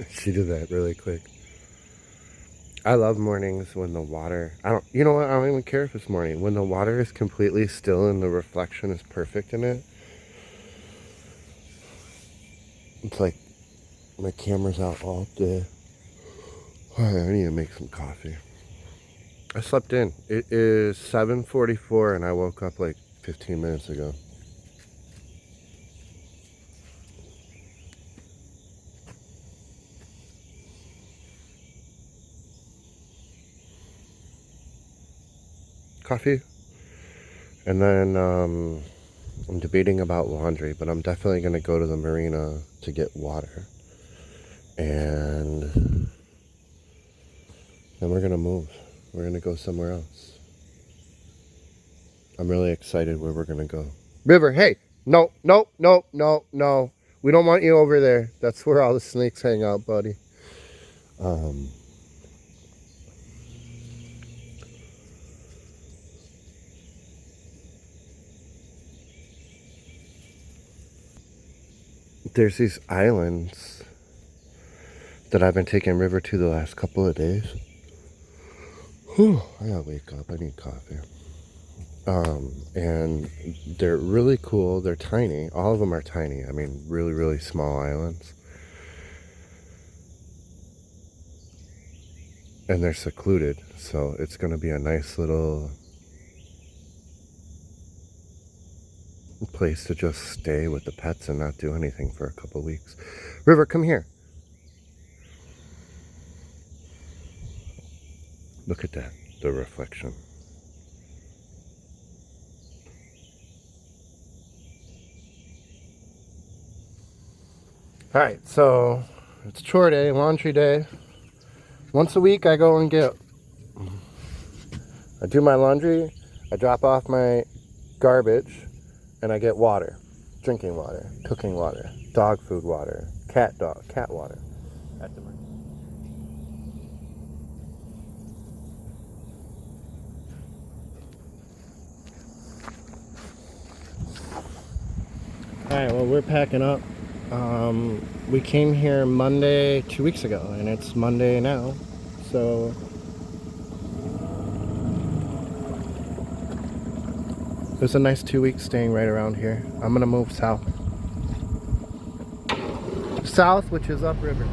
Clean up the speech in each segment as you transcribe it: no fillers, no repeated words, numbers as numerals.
She did that really quick. I love mornings when the water, you know what, I don't even care if it's morning. When the water is completely still and the reflection is perfect in it. It's like my camera's out all day. Oh, I need to make some coffee. I slept in. It is 7:44 and I woke up like 15 minutes ago. Coffee. And then I'm debating about laundry, but I'm definitely going to go to the marina to get water. And then we're going to move. We're going to go somewhere else. I'm really excited where we're going to go. River, hey! No, no, no, no, no. We don't want you over there. That's where all the snakes hang out, buddy. There's these islands that I've been taking River to the last couple of days. Whew, I gotta wake up. I need coffee. And they're really cool. They're tiny. All of them are tiny. I mean, really, really small islands. And they're secluded. So it's going to be a nice little place to just stay with the pets and not do anything for a couple weeks. River, come here. Look at that. The reflection. Alright, so it's chore day, laundry day. Once a week I go and I do my laundry, I drop off my garbage, and I get water. Drinking water, cooking water, dog food water, cat water. At the marina. Alright, well, we're packing up. We came here Monday 2 weeks ago, and it's Monday now. So it was a nice 2 weeks staying right around here. I'm gonna move south. South, which is upriver.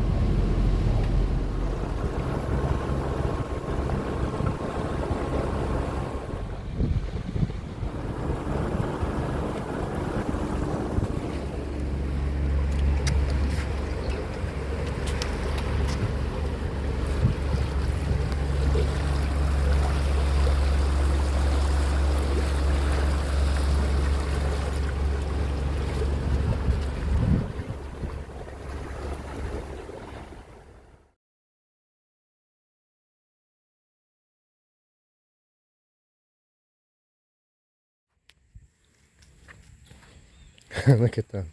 Look at them.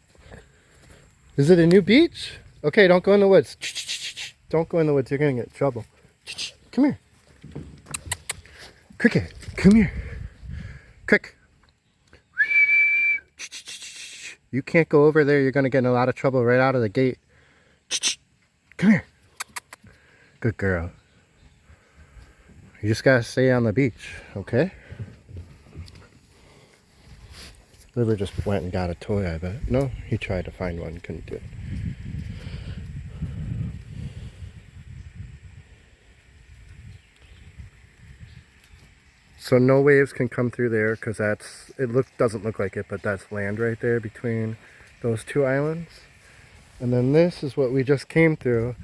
Is it a new beach? Okay, don't go in the woods. Don't go in the woods. You're going to get in trouble. Come here. Cricket, come here. Crick. You can't go over there. You're going to get in a lot of trouble right out of the gate. Come here. Good girl. You just got to stay on the beach, okay? River just went and got a toy, I bet. No, he tried to find one, couldn't do it. So no waves can come through there because doesn't look like it, but that's land right there between those two islands. And then this is what we just came through.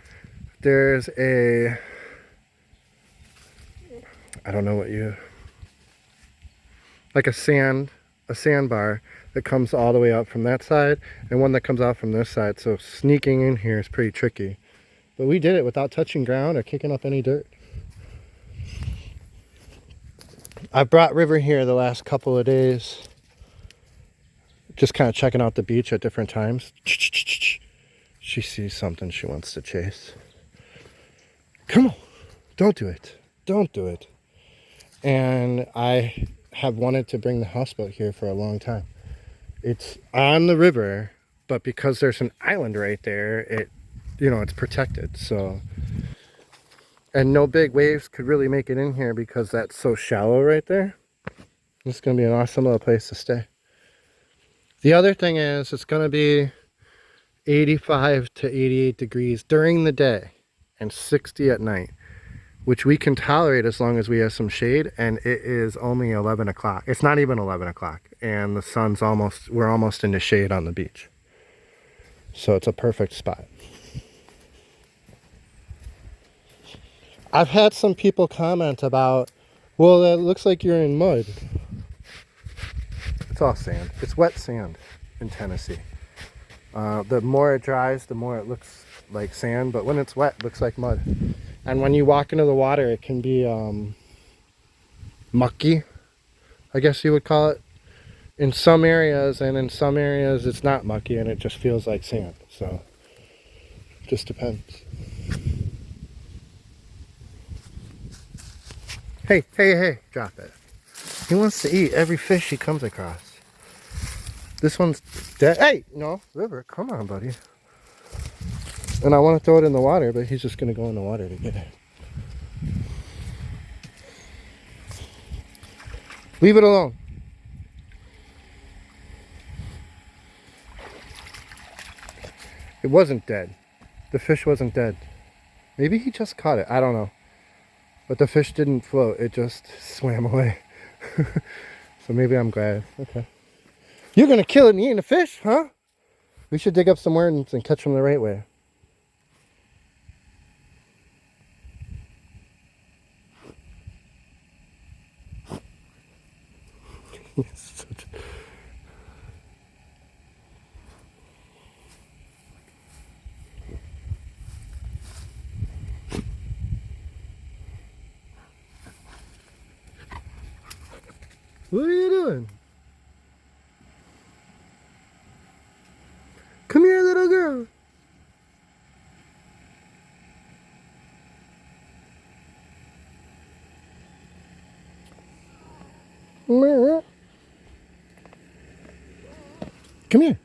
There's I don't know like a sandbar that comes all the way out from that side and one that comes out from this side. So sneaking in here is pretty tricky. But we did it without touching ground or kicking up any dirt. I've brought River here the last couple of days. Just kind of checking out the beach at different times. She sees something she wants to chase. Come on. Don't do it. Don't do it. And I have wanted to bring the houseboat here for a long time. It's on the river, but because there's an island right there, you know, it's protected. So, and no big waves could really make it in here because that's so shallow right there. It's going to be an awesome little place to stay. The other thing is it's going to be 85 to 88 degrees during the day and 60 at night, which we can tolerate as long as we have some shade. And it is only 11 o'clock. It's not even 11 o'clock, and the sun's almost, we're almost in the shade on the beach. So it's a perfect spot. I've had some people comment about, well, it looks like you're in mud. It's all sand. It's wet sand in Tennessee. The more it dries, the more it looks like sand, but when it's wet, it looks like mud. And when you walk into the water, it can be mucky, I guess you would call it, in some areas, and in some areas it's not mucky and it just feels like sand. So it just depends. Hey, hey, hey, drop it. He wants to eat every fish he comes across. This one's dead. Hey, no, River, come on, buddy. And I want to throw it in the water, but he's just going to go in the water to get it. Leave it alone. It wasn't dead. The fish wasn't dead. Maybe he just caught it. I don't know. But the fish didn't float. It just swam away. So maybe I'm glad. Okay. You're going to kill it and eat the fish, huh? We should dig up some worms and catch them the right way. What are you doing? Come here, little girl. Come here.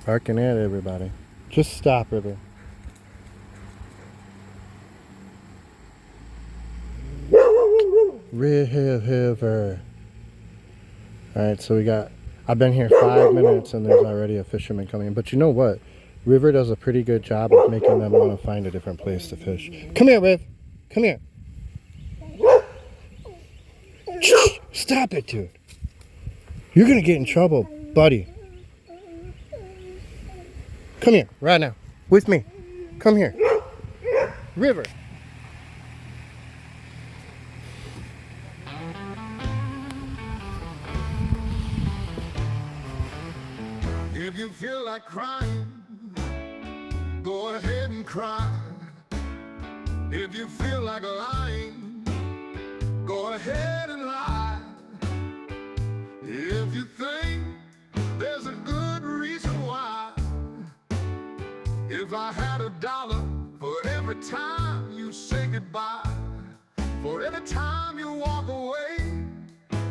Barking at everybody. Just stop, River. River. Alright, so I've been here 5 minutes and there's already a fisherman coming. But you know what? River does a pretty good job of making them want to find a different place to fish. Come here, Riv. Come here. Stop it, dude. You're going to get in trouble, buddy. Come here, right now. With me. Come here. River. If you feel like crying, go ahead and cry. If you feel like lying, go ahead and lie. If you think there's a good reason why, if I had $1 for every time you say goodbye, for every time you walk away,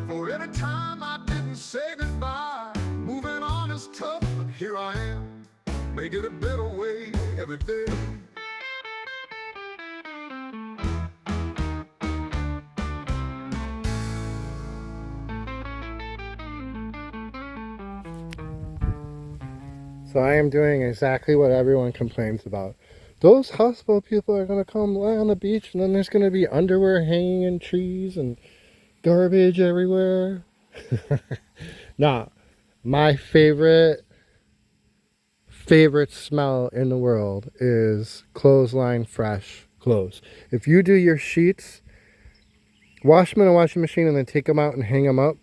for every time I didn't say goodbye, moving on is tough, but here I am, make it a better way every day. So I am doing exactly what everyone complains about. Those houseboat people are going to come lie on the beach and then there's going to be underwear hanging in trees and garbage everywhere. Nah, my favorite smell in the world is clothesline fresh clothes. If you do your sheets, wash them in a washing machine and then take them out and hang them up,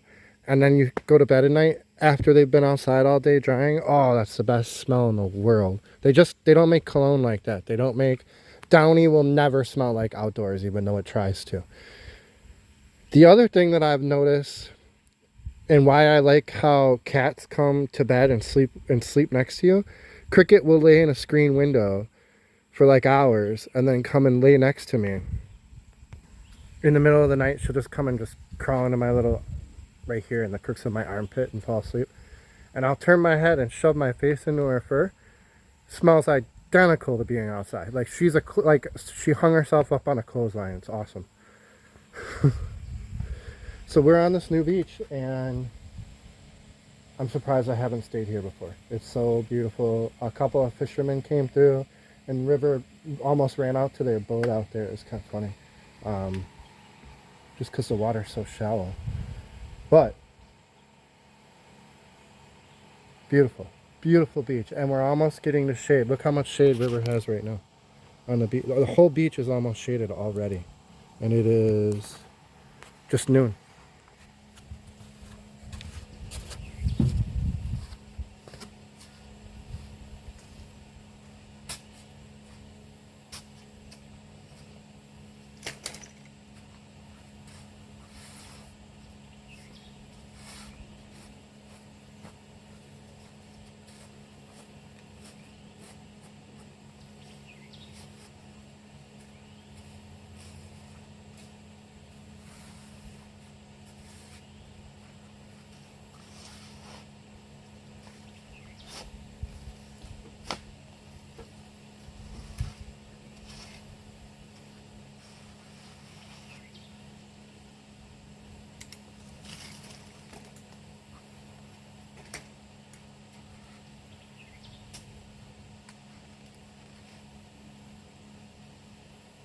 and then you go to bed at night after they've been outside all day drying, oh, that's the best smell in the world. They don't make cologne like that. They don't make, Downy will never smell like outdoors even though it tries to. The other thing that I've noticed and why I like how cats come to bed and sleep next to you. Cricket will lay in a screen window for like hours and then come and lay next to me. In the middle of the night, she'll just come and just crawl into my little, right here in the crooks of my armpit and fall asleep. And I'll turn my head and shove my face into her fur. Smells identical to being outside. Like she's like she hung herself up on a clothesline. It's awesome. So we're on this new beach, and I'm surprised I haven't stayed here before. It's so beautiful. A couple of fishermen came through, and River almost ran out to their boat out there. It was kind of funny, just because the water's so shallow. But beautiful, beautiful beach, and we're almost getting the shade. Look how much shade River has right now on the beach. The whole beach is almost shaded already, and it is just noon.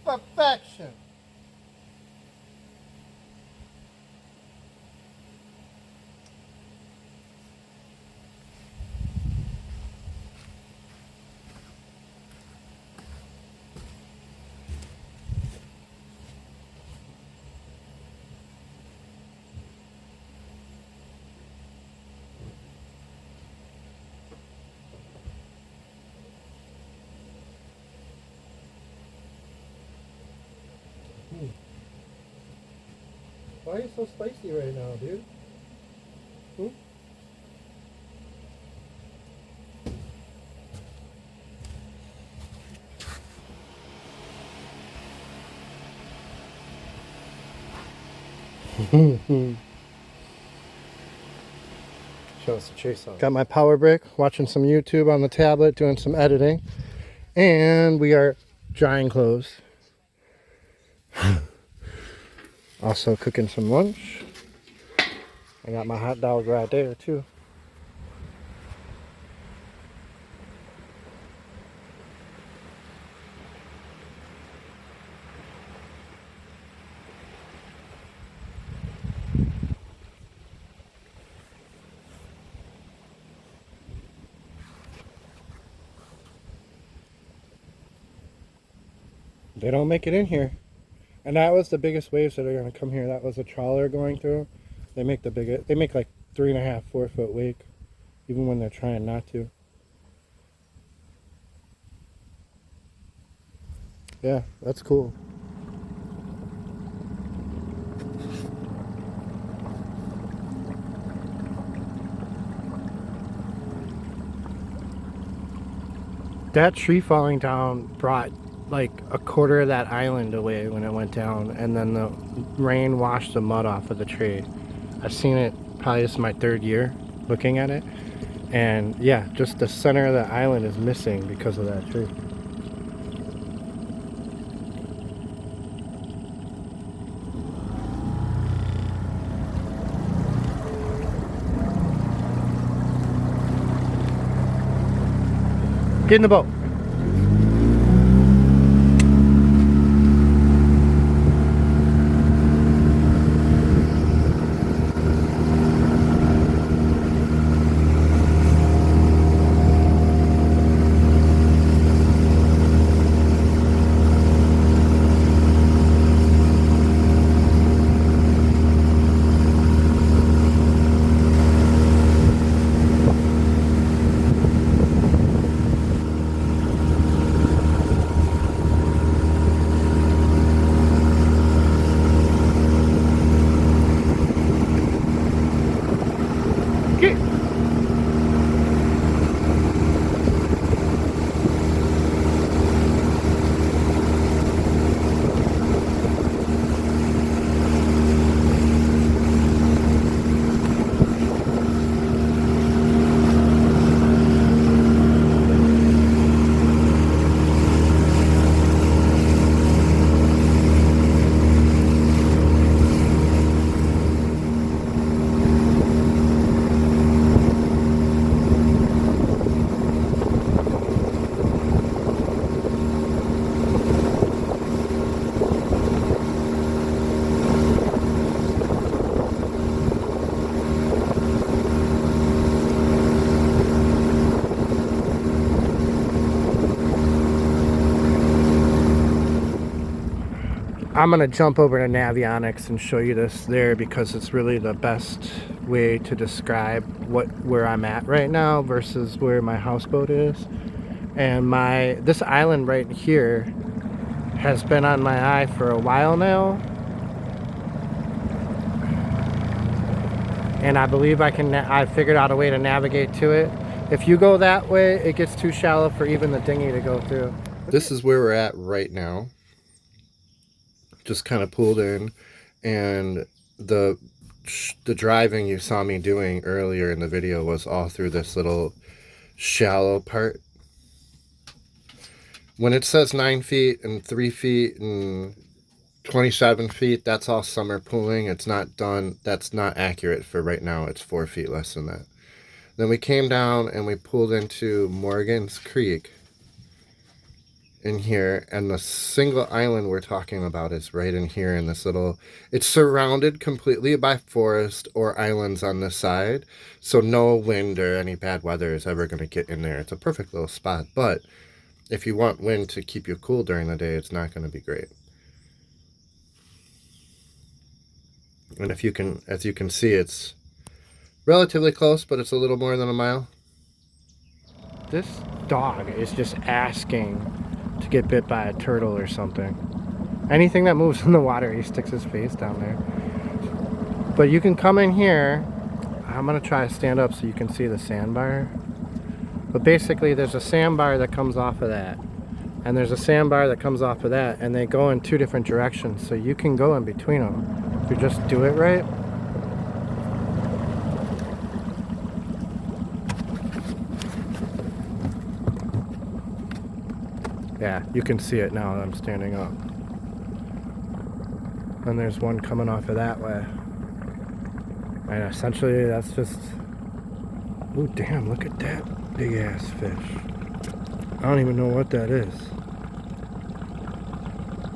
Perfection. Why are you so spicy right now, dude? Hmm? Show us the chase on. Got my power brick, watching some YouTube on the tablet, doing some editing, and we are drying clothes. Also cooking some lunch. I got my hot dog right there too. They don't make it in here. And that was the biggest waves that are going to come here. That was a trawler going through. They make the biggest, they make like 3.5, 4 foot wake, even when they're trying not to. Yeah, that's cool. That tree falling down brought like a quarter of that island away when it went down, and then the rain washed the mud off of the tree. I've seen it, probably this is my 3rd year looking at it, and yeah, just the center of the island is missing because of that tree. Get in the boat. I'm gonna jump over to Navionics and show you this there because it's really the best way to describe where I'm at right now versus where my houseboat is. And this island right here has been on my eye for a while now, and I believe I figured out a way to navigate to it. If you go that way, it gets too shallow for even the dinghy to go through. This is where we're at right now. Just kind of pulled in, and the driving you saw me doing earlier in the video was all through this little shallow part. When it says 9 feet and 3 feet and 27 feet, that's all summer pooling. It's not done. That's not accurate for right now. It's 4 feet less than that. Then we came down and we pulled into Morgan's Creek in here, and the single island we're talking about is right in here in this little, it's surrounded completely by forest or islands on this side, so no wind or any bad weather is ever going to get in there. It's a perfect little spot, but if you want wind to keep you cool during the day, it's not going to be great. And if you can, as you can see, it's relatively close, but it's a little more than a mile. This dog is just asking to get bit by a turtle or something. Anything that moves in the water, he sticks his face down there. But you can come in here. I'm gonna try to stand up so you can see the sandbar. But basically there's a sandbar that comes off of that, and there's a sandbar that comes off of that, and they go in two different directions, so you can go in between them if you just do it right. Yeah, you can see it now that I'm standing up. And there's one coming off of that way. And essentially that's just... Oh damn, look at that big ass fish. I don't even know what that is.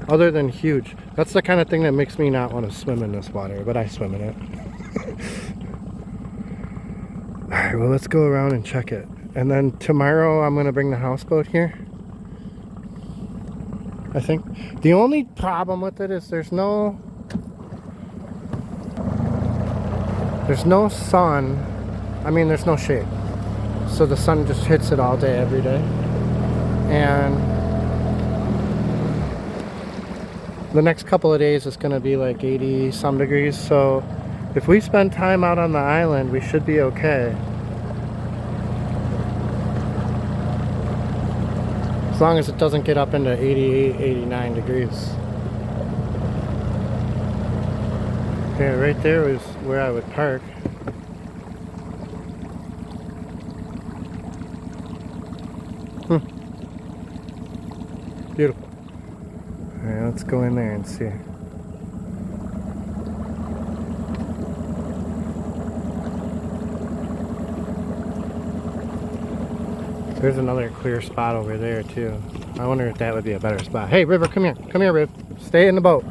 Other than huge. That's the kind of thing that makes me not want to swim in this water, but I swim in it. Alright, well let's go around and check it. And then tomorrow I'm going to bring the houseboat here. I think the only problem with it is there's no sun. I mean, there's no shade, so the sun just hits it all day every day, and the next couple of days it's gonna be like 80 some degrees, so if we spend time out on the island we should be okay. As long as it doesn't get up into 88, 89 degrees. Yeah, right there was where I would park. Beautiful. Alright, let's go in there and see. There's another clear spot over there too. I wonder if that would be a better spot. Hey River, come here. Come here, Riv. Stay in the boat.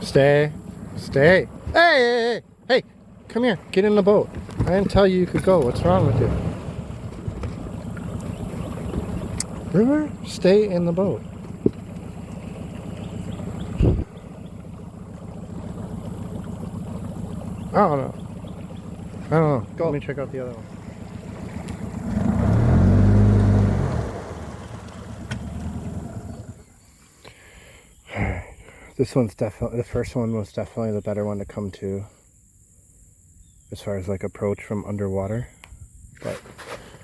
Stay. Stay. Hey, hey, hey, hey, come here. Get in the boat. I didn't tell you could go. What's wrong with you? River, stay in the boat. I don't know. I don't know. Go. Let me check out the other one. This one's definitely, the first one was definitely the better one to come to as far as like approach from underwater, but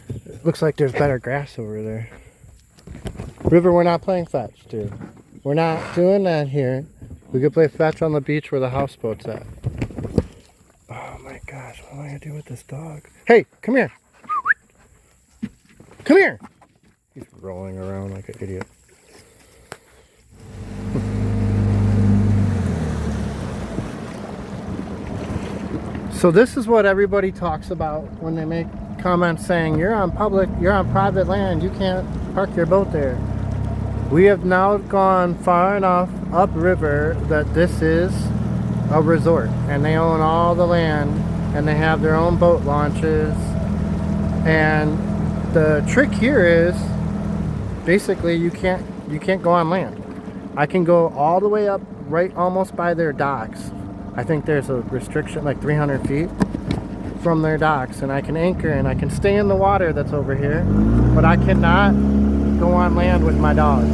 it looks like there's better grass over there. River, we're not playing fetch, dude. We're not doing that here. We could play fetch on the beach where the houseboat's at. I do with this dog? Hey, come here. Come here. He's rolling around like an idiot. So this is what everybody talks about when they make comments saying you're on private land, you can't park your boat there. We have now gone far enough upriver that this is a resort, and they own all the land, and they have their own boat launches. And the trick here is basically you can't go on land. I can go all the way up right almost by their docks. I think there's a restriction like 300 feet from their docks, and I can anchor and I can stay in the water that's over here, but I cannot go on land with my dog.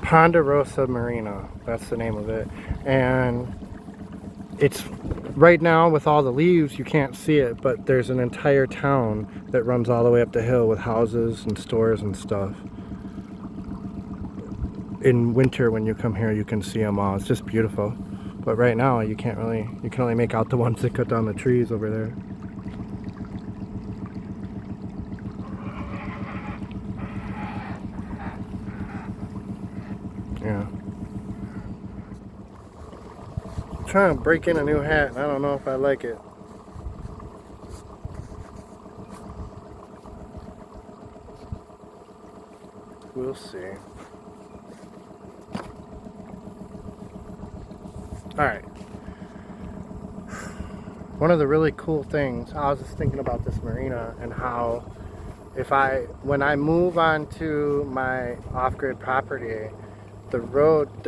Ponderosa Marina, that's the name of it. And it's right now with all the leaves you can't see it, but there's an entire town that runs all the way up the hill with houses and stores and stuff. In winter when you come here you can see them all. It's just beautiful, but right now you can only make out the ones that cut down the trees over there. trying to break in a new hat, and I don't know if I like it. We'll see. Alright. One of the really cool things, I was just thinking about this marina and how when I move onto my off-grid property, the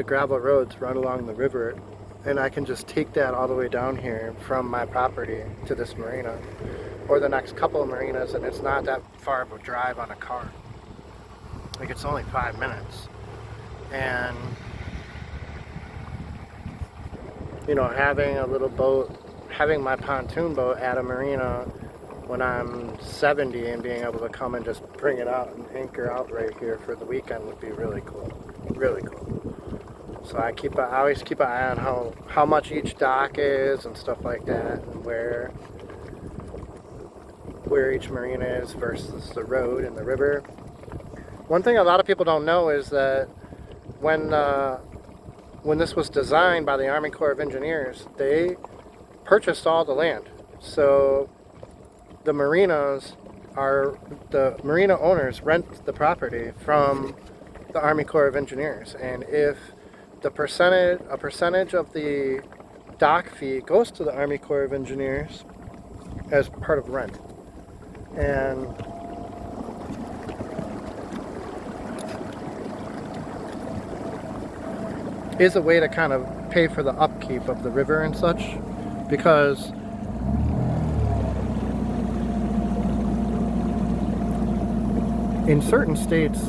gravel roads run along the river, and I can just take that all the way down here from my property to this marina, or the next couple of marinas, and it's not that far of a drive on a car. Like, it's only 5 minutes. And, you know, having a little boat, having my pontoon boat at a marina when I'm 70 and being able to come and just bring it out and anchor out right here for the weekend would be really cool. Really cool. So I always keep an eye on how much each dock is and stuff like that, and where each marina is versus the road and the river. One thing a lot of people don't know is that when this was designed by the Army Corps of Engineers, they purchased all the land. So the marina owners rent the property from the Army Corps of Engineers, and if a percentage of the dock fee goes to the Army Corps of Engineers as part of rent, and is a way to kind of pay for the upkeep of the river and such, because in certain states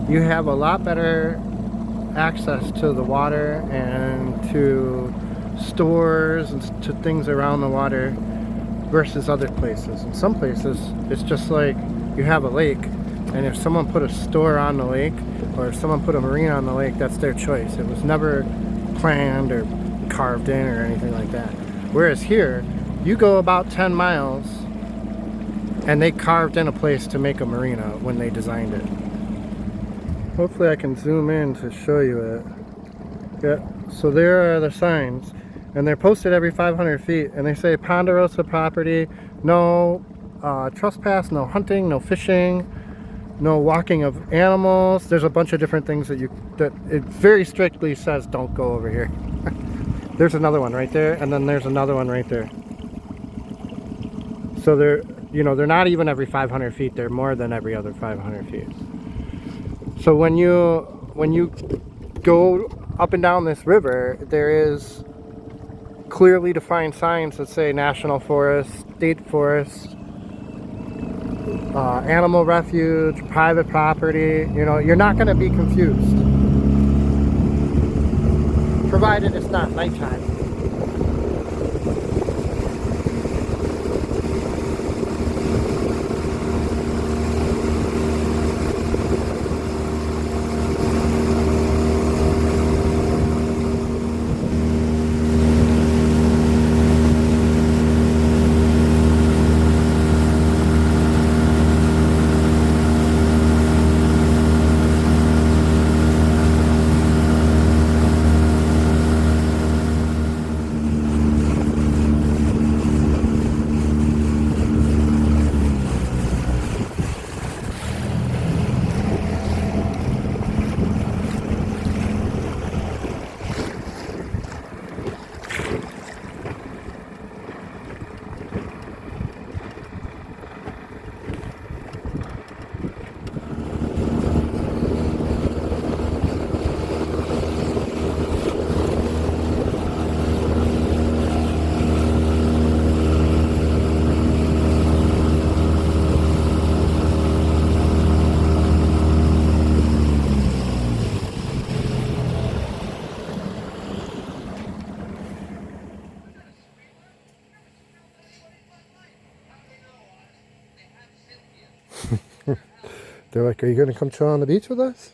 you have a lot better access to the water and to stores and to things around the water versus other places. In some places it's just like you have a lake, and if someone put a store on the lake or if someone put a marina on the lake, that's their choice. It was never planned or carved in or anything like that. Whereas here, you go about 10 miles and they carved in a place to make a marina when they designed it. Hopefully I can zoom in to show you it. Yeah, so there are the signs, and they're posted every 500 feet, and they say Ponderosa property, no trespass, no hunting, no fishing, no walking of animals. There's a bunch of different things that it very strictly says don't go over here. There's another one right there, and then there's another one right there. So they're not even every 500 feet, they're more than every other 500 feet. So when you go up and down this river, there is clearly defined signs that say national forest, state forest, animal refuge, private property. You know, you're not going to be confused, provided it's not nighttime. They're like, are you going to come chill on the beach with us?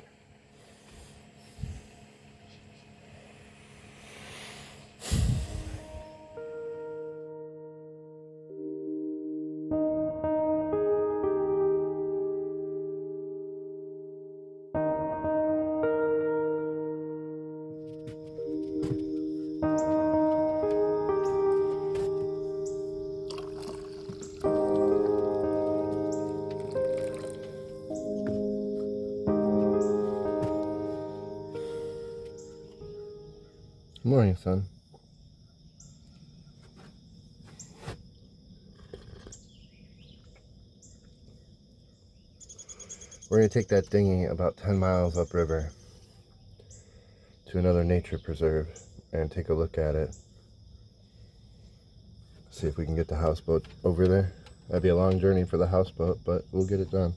Good morning, son. We're going to take that dinghy about 10 miles upriver to another nature preserve and take a look at it. See if we can get the houseboat over there. That'd be a long journey for the houseboat, but we'll get it done.